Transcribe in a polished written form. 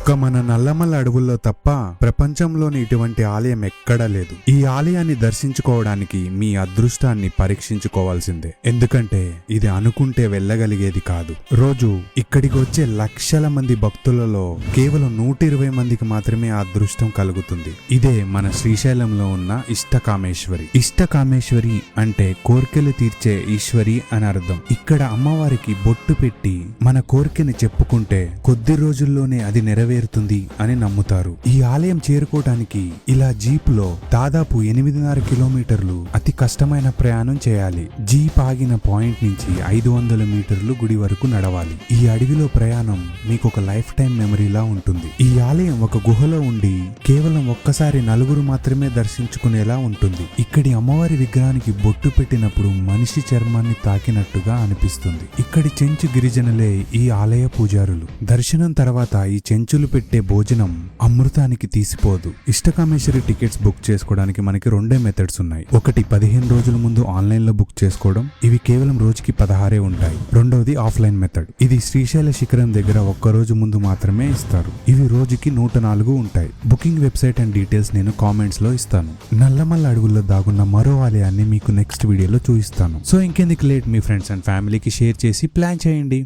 ఒక్క మన నల్లమల్ల అడవుల్లో తప్ప ప్రపంచంలోని ఇటువంటి ఆలయం ఎక్కడా లేదు. ఈ ఆలయాన్ని దర్శించుకోవడానికి మీ అదృష్టాన్ని పరీక్షించుకోవాల్సిందే. ఎందుకంటే ఇది అనుకుంటే వెళ్ళగలిగేది కాదు. రోజు ఇక్కడికి వచ్చే లక్షల మంది భక్తులలో కేవలం 120 మందికి మాత్రమే ఆ అదృష్టం కలుగుతుంది. ఇదే మన శ్రీశైలంలో ఉన్న ఇష్టకామేశ్వరి. ఇష్టకామేశ్వరి అంటే కోర్కెలు తీర్చే ఈశ్వరి అని అర్థం. ఇక్కడ అమ్మవారికి బొట్టు పెట్టి మన కోరికని చెప్పుకుంటే కొద్ది రోజుల్లోనే అది నెరవేరుతుంది అని నమ్ముతారు. ఈ ఆలయం చేరుకోవడానికి ఇలా జీప్ లో దాదాపు 8.5 కిలోమీటర్లు అతి కష్టమైన ప్రయాణం చేయాలి. జీప్ ఆగిన పాయింట్ నుంచి 500 మీటర్లు గుడి వరకు నడవాలి. ఈ అడవిలో ప్రయాణం మీకు ఒక లైఫ్ టైం మెమరీలా ఉంటుంది. ఈ ఆలయం ఒక గుహలో ఉండి కేవలం ఒక్కసారి నలుగురు మాత్రమే దర్శించుకునేలా ఉంటుంది. ఇక్కడి అమ్మవారి విగ్రహానికి బొట్టు పెట్టినప్పుడు మనిషి చర్మాన్ని తాకినట్టుగా అనిపిస్తుంది. ఇక్కడి చెంచు గిరిజనులే ఈ ఆలయ పూజారులు. దర్శనం తర్వాత ఈ చెంచులు పెట్టే భోజనం అమృతానికి తీసిపోదు. ఇష్టకామేశ్వరి టికెట్స్ బుక్ చేసుకోవడానికి మనకి 2 మెథడ్స్ ఉన్నాయి. ఒకటి 15 రోజుల ముందు ఆన్లైన్ లో బుక్ చేసుకోవడం. ఇవి కేవలం రోజుకి 16 ఉంటాయి. రెండవది ఆఫ్లైన్ మెథడ్. ఇది శ్రీశైల శిఖరం దగ్గర ఒక్క రోజు ముందు మాత్రమే ఇస్తారు. ఇవి రోజుకి 104 ఉంటాయి. బుకింగ్ వెబ్సైట్ అండ్ డీటెయిల్స్ నేను కామెంట్స్ లో ఇస్తాను. నల్లమల్ల అడవుల్లో దాగున్న మరో ఆలయాన్ని మీకు నెక్స్ట్ వీడియోలో చూపిస్తాను. సో ఇంకెందుకు లేట్, మీ ఫ్రెండ్స్ అండ్ ఫ్యామిలీకి షేర్ చేసి ప్లాన్ చేయండి.